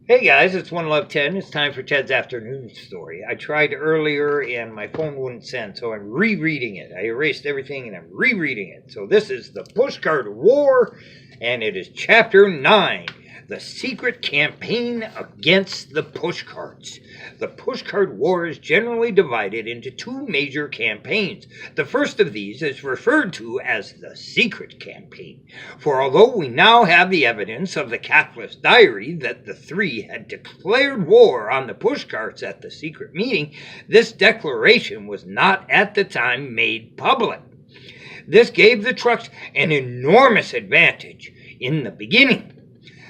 Hey guys, it's One Love 10. It's time for Ted's afternoon story. I tried earlier and my phone wouldn't send, so I'm rereading it. I erased everything and I'm rereading it. So this is the Pushcart War, and it is chapter 9, The Secret Campaign Against the Pushcarts. The Pushcart War is generally divided into two major campaigns. The first of these is referred to as the Secret Campaign, for although we now have the evidence of the capitalist diary that the three had declared war on the Pushcarts at the secret meeting, this declaration was not at the time made public. This gave the trucks an enormous advantage in the beginning.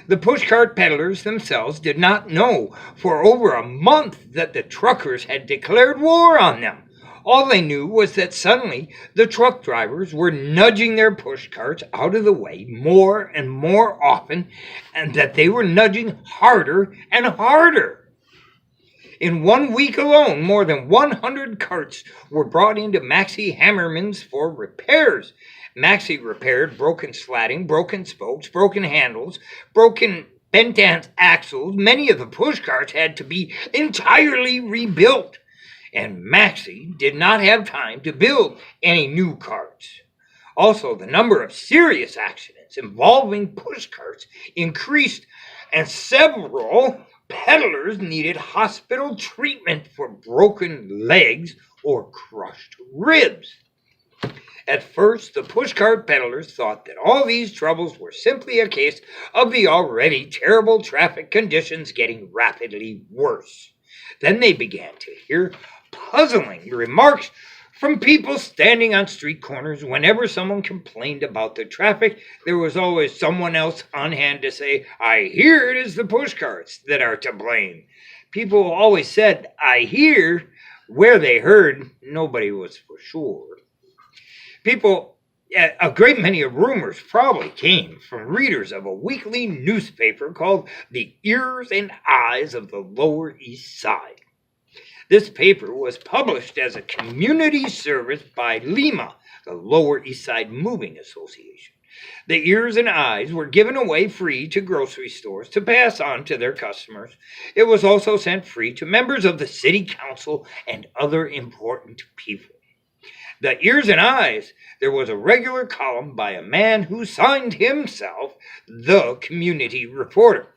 The pushcart peddlers themselves did not know for over a month that the truckers had declared war on them. All they knew was that suddenly the truck drivers were nudging their pushcarts out of the way more and more often, and that they were nudging harder and harder. In 1 week alone, more than 100 carts were brought into Maxie Hammerman's for repairs. Maxie repaired broken slatting, broken spokes, broken handles, broken bent axles. Many of the pushcarts had to be entirely rebuilt, and Maxie did not have time to build any new carts. Also, the number of serious accidents involving pushcarts increased, and several peddlers needed hospital treatment for broken legs or crushed ribs. At first, the pushcart peddlers thought that all these troubles were simply a case of the already terrible traffic conditions getting rapidly worse. Then they began to hear puzzling remarks from people standing on street corners. Whenever someone complained about the traffic, there was always someone else on hand to say, "I hear it is the pushcarts that are to blame." People always said, "I hear." Where they heard, nobody was for sure. A great many of rumors probably came from readers of a weekly newspaper called The Ears and Eyes of the Lower East Side. This paper was published as a community service by LEMA, the Lower East Side Moving Association. The Ears and Eyes were given away free to grocery stores to pass on to their customers. It was also sent free to members of the city council and other important people. The Ears and Eyes, there was a regular column by a man who signed himself the community reporter.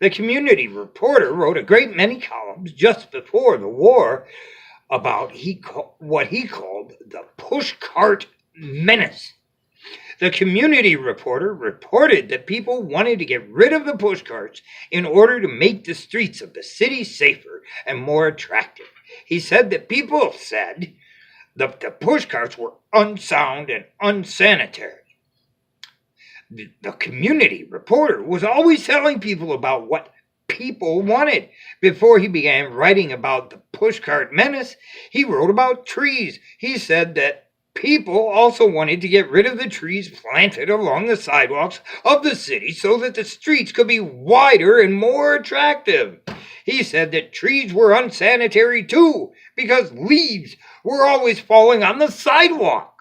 The community reporter wrote a great many columns just before the war about what he called the pushcart menace. The community reporter reported that people wanted to get rid of the pushcarts in order to make the streets of the city safer and more attractive. He said that people said the pushcarts were unsound and unsanitary. The community reporter was always telling people about what people wanted. Before he began writing about the pushcart menace, he wrote about trees. He said that people also wanted to get rid of the trees planted along the sidewalks of the city so that the streets could be wider and more attractive. He said that trees were unsanitary too, because leaves were always falling on the sidewalk.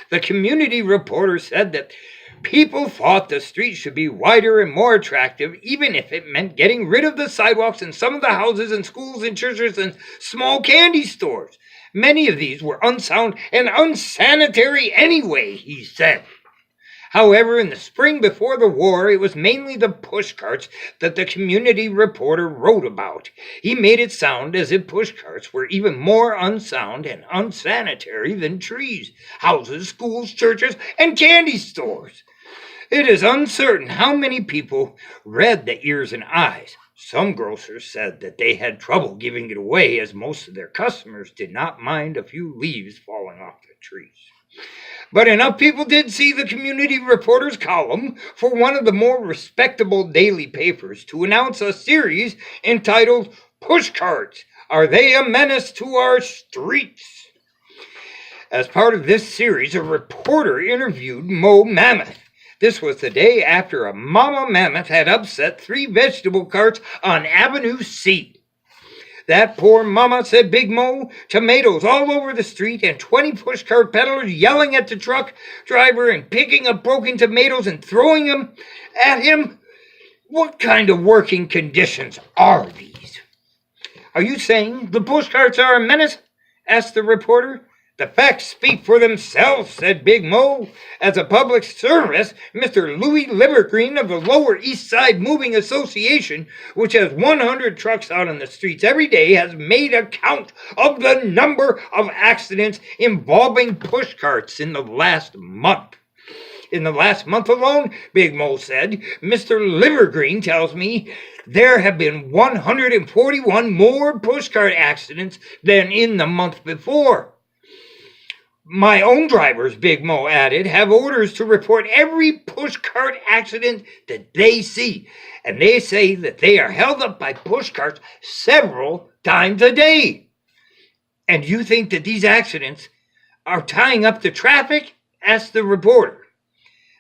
The community reporter said that people thought the streets should be wider and more attractive, even if it meant getting rid of the sidewalks in some of the houses and schools and churches and small candy stores. Many of these were unsound and unsanitary anyway, he said. However, in the spring before the war, it was mainly the pushcarts that the community reporter wrote about. He made it sound as if pushcarts were even more unsound and unsanitary than trees, houses, schools, churches, and candy stores. It is uncertain how many people read the Ears and Eyes. Some grocers said that they had trouble giving it away as most of their customers did not mind a few leaves falling off the trees. But enough people did see the community reporter's column for one of the more respectable daily papers to announce a series entitled Pushcarts, Are They a Menace to Our Streets? As part of this series, a reporter interviewed Mo Mammoth. This was the day after a mama mammoth had upset 3 vegetable carts on Avenue C. "That poor mama," said Big Mo. "Tomatoes all over the street and 20 pushcart peddlers yelling at the truck driver and picking up broken tomatoes and throwing them at him. What kind of working conditions are these? Are you saying the pushcarts are a menace? Asked the reporter. The facts speak for themselves, said Big Mo. As a public service, Mr. Louis Livergreen of the Lower East Side Moving Association, which has 100 trucks out on the streets every day, has made a count of the number of accidents involving pushcarts in the last month. In the last month alone, Big Mo said, Mr. Livergreen tells me there have been 141 more pushcart accidents than in the month before. My own drivers, Big Mo added, have orders to report every pushcart accident that they see, and they say that they are held up by pushcarts several times a day. And you think that these accidents are tying up the traffic? Asked the reporter.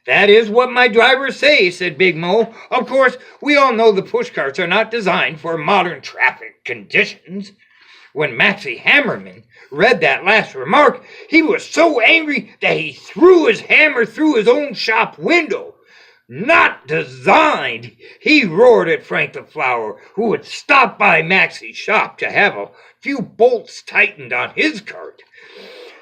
That is what my drivers say, said Big Mo. Of course, we all know the pushcarts are not designed for modern traffic conditions. When Maxie Hammerman read that last remark, he was so angry that he threw his hammer through his own shop window. Not designed, he roared at Frank the Flower, who had stopped by Maxie's shop to have a few bolts tightened on his cart.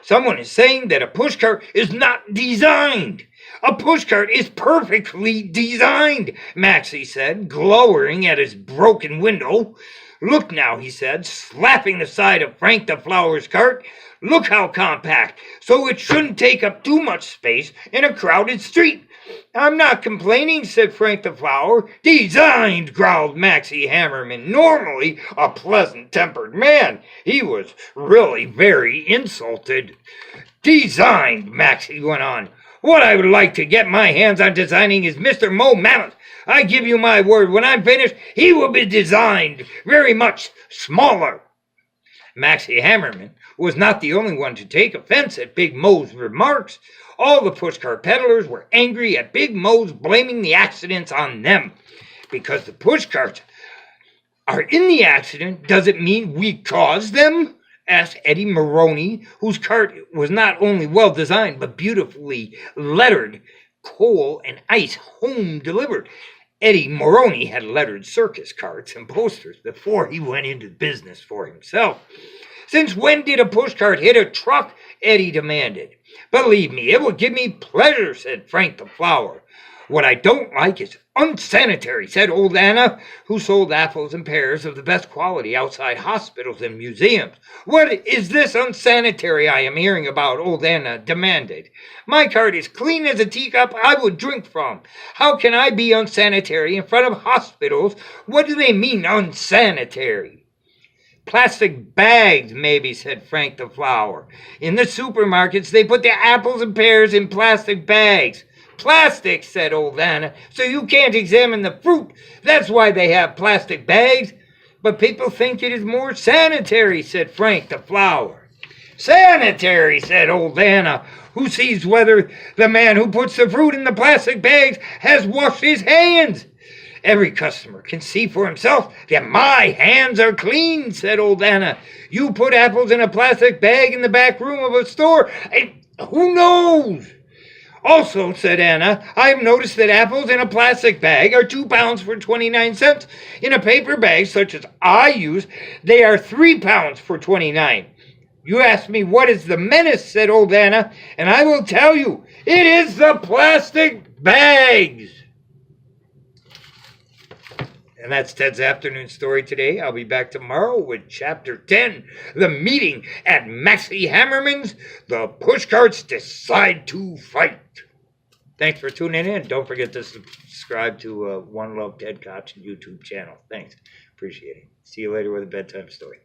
Someone is saying that a pushcart is not designed. A pushcart is perfectly designed, Maxie said, glowering at his broken window. Look now, he said, slapping the side of Frank the Flower's cart. Look how compact, so it shouldn't take up too much space in a crowded street. I'm not complaining, said Frank the Flower. Designed, growled Maxie Hammerman, normally a pleasant-tempered man. He was really very insulted. Designed, Maxie went on. What I would like to get my hands on designing is Mr. Mo Mammoth. I give you my word, when I'm finished, he will be designed very much smaller. Maxie Hammerman was not the only one to take offense at Big Mo's remarks. All the pushcart peddlers were angry at Big Mo's blaming the accidents on them. Because the pushcarts are in the accident, does it mean we caused them? Asked Eddie Maroney, whose cart was not only well designed but beautifully lettered, coal and ice home delivered. Eddie Maroney had lettered circus carts and posters before he went into business for himself. Since when did a pushcart hit a truck? Eddie demanded. Believe me, it will give me pleasure, said Frank the Flower. What I don't like is unsanitary, said old Anna, who sold apples and pears of the best quality outside hospitals and museums. What is this unsanitary I am hearing about? Old Anna demanded. My cart is clean as a teacup I would drink from. How can I be unsanitary in front of hospitals? What do they mean, unsanitary? Plastic bags, maybe, said Frank the Flower. In the supermarkets, they put the apples and pears in plastic bags. Plastic, said old Anna, so you can't examine the fruit. That's why they have plastic bags. But people think it is more sanitary, said Frank the Flower. Sanitary, said old Anna, who sees whether the man who puts the fruit in the plastic bags has washed his hands. Every customer can see for himself that my hands are clean, said old Anna. You put apples in a plastic bag in the back room of a store, and who knows? Also, said Anna, I've noticed that apples in a plastic bag are 2 pounds for 29 cents. In a paper bag, such as I use, they are 3 pounds for 29. You ask me what is the menace, said old Anna, and I will tell you, it is the plastic bags. And that's Ted's afternoon story today. I'll be back tomorrow with Chapter 10, The Meeting at Maxie Hammerman's. The Pushcarts Decide to Fight. Thanks for tuning in. Don't forget to subscribe to One Love Ted Koch YouTube channel. Thanks. Appreciate it. See you later with a bedtime story.